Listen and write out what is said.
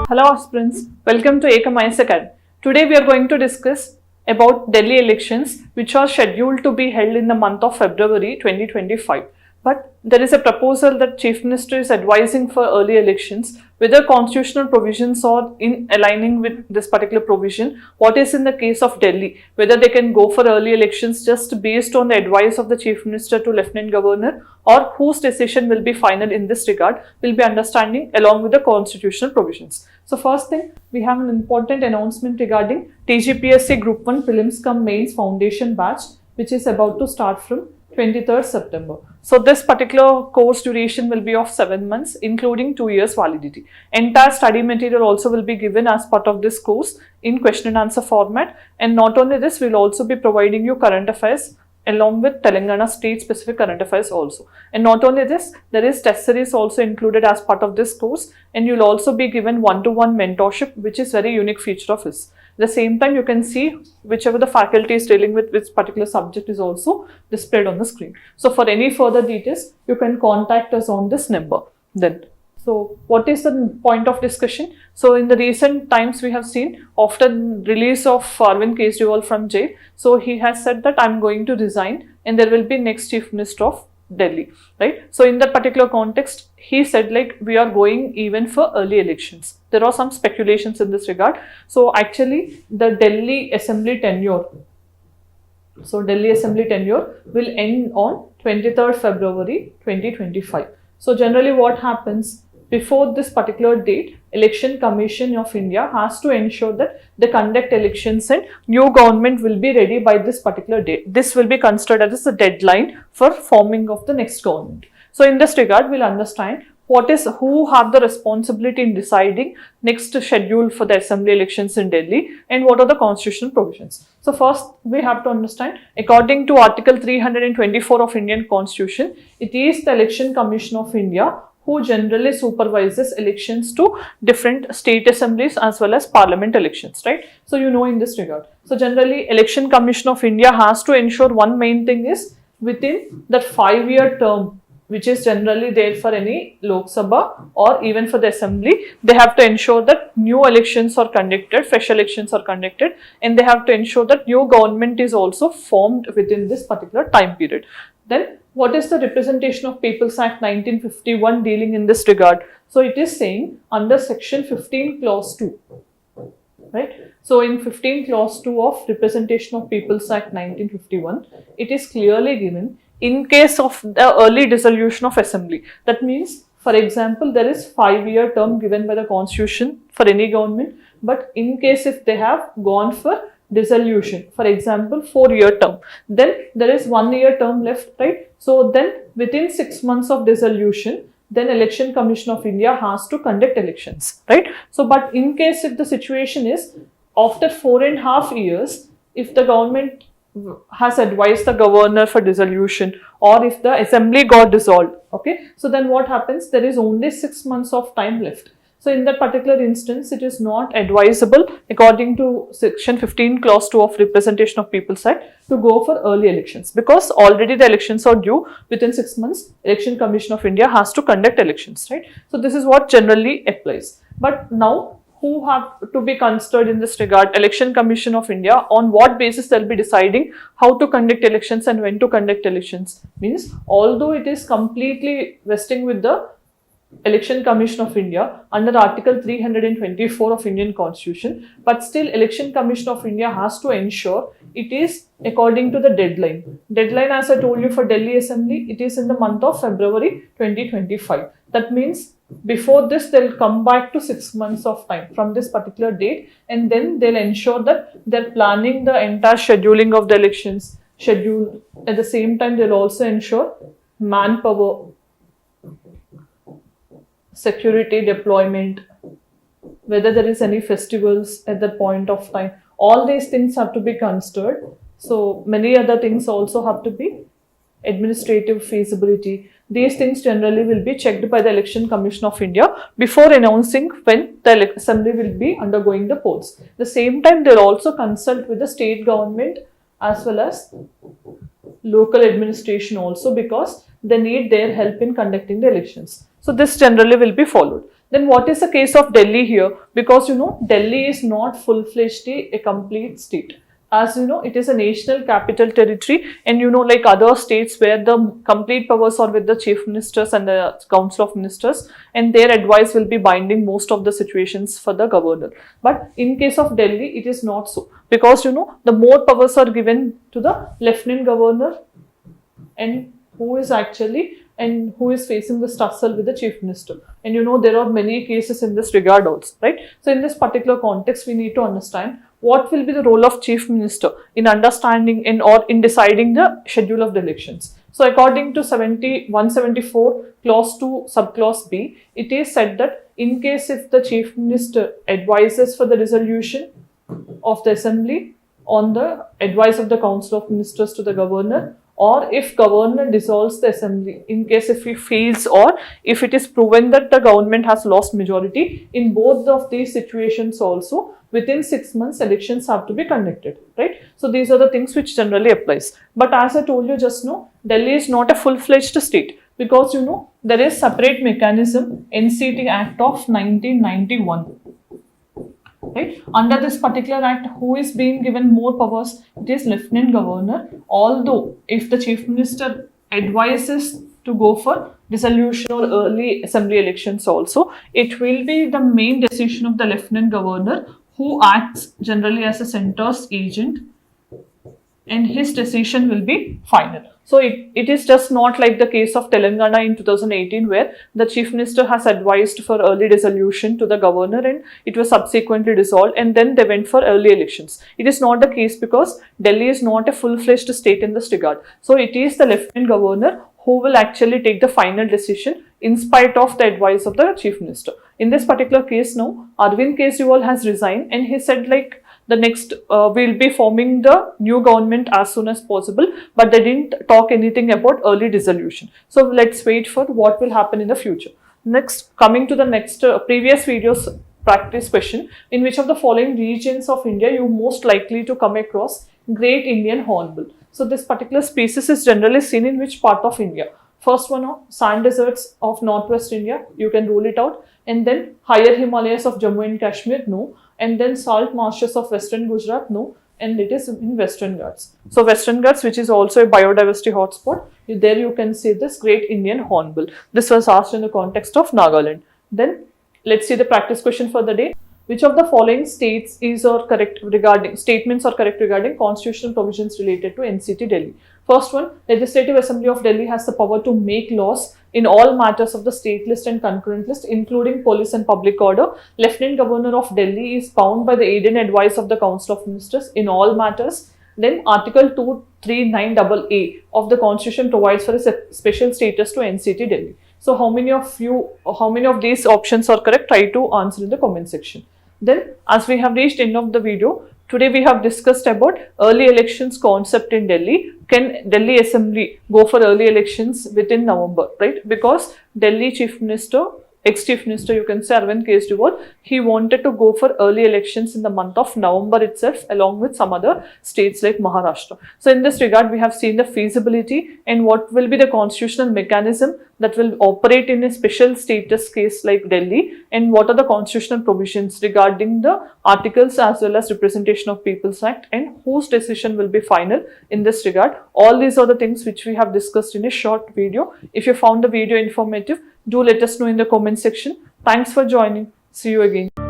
Hello aspirants, welcome to Ekam IAS Academy. Today we are going to discuss about Delhi elections which are scheduled to be held in the month of February 2025. But there is a proposal that Chief Minister is advising for early elections. Whether constitutional provisions are in aligning with this particular provision, what is in the case of Delhi, whether they can go for early elections just based on the advice of the Chief Minister to Lieutenant Governor, or whose decision will be final in this regard, will be understanding along with the constitutional provisions. So first thing, we have an important announcement regarding TGPSC Group 1 Prelims cum Mains Foundation batch, which is about to start from 23rd September. So this particular course duration will be of 7 months, including 2 years validity. Entire study material also will be given as part of this course in question and answer format. And not only this, we will also be providing you current affairs along with Telangana state specific current affairs also. And not only this, there is test series also included as part of this course, and you'll also be given one-to-one mentorship, which is very unique feature of this. At the same time, you can see whichever the faculty is dealing with which particular subject is also displayed on the screen. So for any further details, you can contact us on this number then. So what is the point of discussion? So in the recent times we have seen after release of Arvind Kejriwal from jail, so he has said that I'm going to resign and there will be next Chief Minister of Delhi, right? So in that particular context, he said like we are going even for early elections. There are some speculations in this regard. So actually the Delhi Assembly tenure, will end on 23rd February 2025. So generally what happens, before this particular date, Election Commission of India has to ensure that they conduct elections and new government will be ready by this particular date. This will be considered as a deadline for forming of the next government. So in this regard, we'll understand who have the responsibility in deciding next schedule for the assembly elections in Delhi and what are the constitutional provisions. So first we have to understand, according to Article 324 of Indian Constitution, it is the Election Commission of India who generally supervises elections to different state assemblies as well as parliament elections, right? So you know in this regard. So generally Election Commission of India has to ensure one main thing is within that 5-year term, which is generally there for any Lok Sabha or even for the assembly, they have to ensure that new elections are conducted, fresh elections are conducted, and they have to ensure that new government is also formed within this particular time period. Then what is the Representation of People's Act 1951 dealing in this regard? So it is saying under section 15 clause 2, right? So in 15 clause 2 of Representation of People's Act 1951, it is clearly given in case of the early dissolution of assembly. That means, for example, there is 5-year term given by the constitution for any government, but in case if they have gone for dissolution, for example 4-year term, then there is 1-year term left, right? So then within 6 months of dissolution, then Election Commission of India has to conduct elections, right? So but in case if the situation is after 4.5 years, if the government has advised the governor for dissolution or if the assembly got dissolved, okay, so then what happens, there is only 6 months of time left. So in that particular instance, it is not advisable according to section 15 clause 2 of Representation of People's Act to go for early elections, because already the elections are due within 6 months. Election Commission of India has to conduct elections, right? So this is what generally applies. But now who have to be considered in this regard? Election Commission of India, on what basis they'll be deciding how to conduct elections and when to conduct elections? Means although it is completely vesting with the Election Commission of India under Article 324 of Indian Constitution, but still Election Commission of India has to ensure it is according to the deadline. Deadline, as I told you, for Delhi Assembly, it is in the month of February 2025. That means before this, they'll come back to 6 months of time from this particular date, and then they'll ensure that they're planning the entire scheduling of the elections schedule. At the same time, they'll also ensure manpower, security deployment, whether there is any festivals at that point of time. All these things have to be considered. So many other things also have to be administrative feasibility. These things generally will be checked by the Election Commission of India before announcing when the assembly will be undergoing the polls. At the same time, they will also consult with the state government as well as local administration also, because they need their help in conducting the elections. So this generally will be followed. Then what is the case of Delhi here? Because Delhi is not full-fledged a complete state. As it is a national capital territory, and like other states where the complete powers are with the chief ministers and the council of ministers, and their advice will be binding most of the situations for the governor. But in case of Delhi, it is not so, because the more powers are given to the lieutenant governor, and who is facing this tussle with the chief minister. And there are many cases in this regard also, right? So in this particular context, we need to understand what will be the role of chief minister in understanding or in deciding the schedule of the elections. So according to 174 clause 2 subclause B, it is said that in case if the chief minister advises for the resolution of the assembly on the advice of the council of ministers to the governor, or if governor dissolves the assembly, in case if he fails, or if it is proven that the government has lost majority, in both of these situations also, within 6 months elections have to be conducted, right? So these are the things which generally applies. But as I told you just now, Delhi is not a full-fledged state, because there is separate mechanism, NCT Act of 1991. Right? Under this particular act, who is being given more powers? It is lieutenant governor. Although if the chief minister advises to go for dissolution or early assembly elections also, it will be the main decision of the lieutenant governor, who acts generally as a centre's agent, and his decision will be final. So it is just not like the case of Telangana in 2018, where the chief minister has advised for early dissolution to the governor and it was subsequently dissolved, and then they went for early elections. It is not the case, because Delhi is not a full-fledged state in this regard. So it is the lieutenant governor who will actually take the final decision in spite of the advice of the chief minister. In this particular case now, Arvind Kejriwal has resigned, and he said like, the next we'll be forming the new government as soon as possible, but they didn't talk anything about early dissolution. So let's wait for what will happen in the future. Next, coming to the next previous video's practice question, in which of the following regions of India you most likely to come across Great Indian Hornbill? So this particular species is generally seen in which part of India? First one, sand deserts of northwest India, you can rule it out, and then higher Himalayas of Jammu and Kashmir, no, and then salt marshes of western Gujarat, no, and it is in Western Ghats. So Western Ghats, which is also a biodiversity hotspot, there you can see this Great Indian Hornbill. This was asked in the context of Nagaland. Then let's see the practice question for the day. Which of the following statements are correct regarding constitutional provisions related to NCT Delhi? First one, Legislative Assembly of Delhi has the power to make laws in all matters of the state list and concurrent list, including police and public order. Lieutenant Governor of Delhi is bound by the aid and advice of the Council of Ministers in all matters. Then Article 239AA of the Constitution provides for a special status to NCT Delhi. So how many of these options are correct? Try to answer in the comment section. Then, as we have reached end of the video, today we have discussed about early elections concept in Delhi. Can Delhi Assembly go for early elections within November, right? Because Delhi Chief Minister, ex-Chief Minister, you can say Arvind Kejriwal, he wanted to go for early elections in the month of November itself, along with some other states like Maharashtra. So in this regard, we have seen the feasibility and what will be the constitutional mechanism that will operate in a special status case like Delhi, and what are the constitutional provisions regarding the articles as well as Representation of People's Act, and whose decision will be final in this regard. All these are the things which we have discussed in a short video. If you found the video informative, do let us know in the comment section. Thanks for joining. See you again.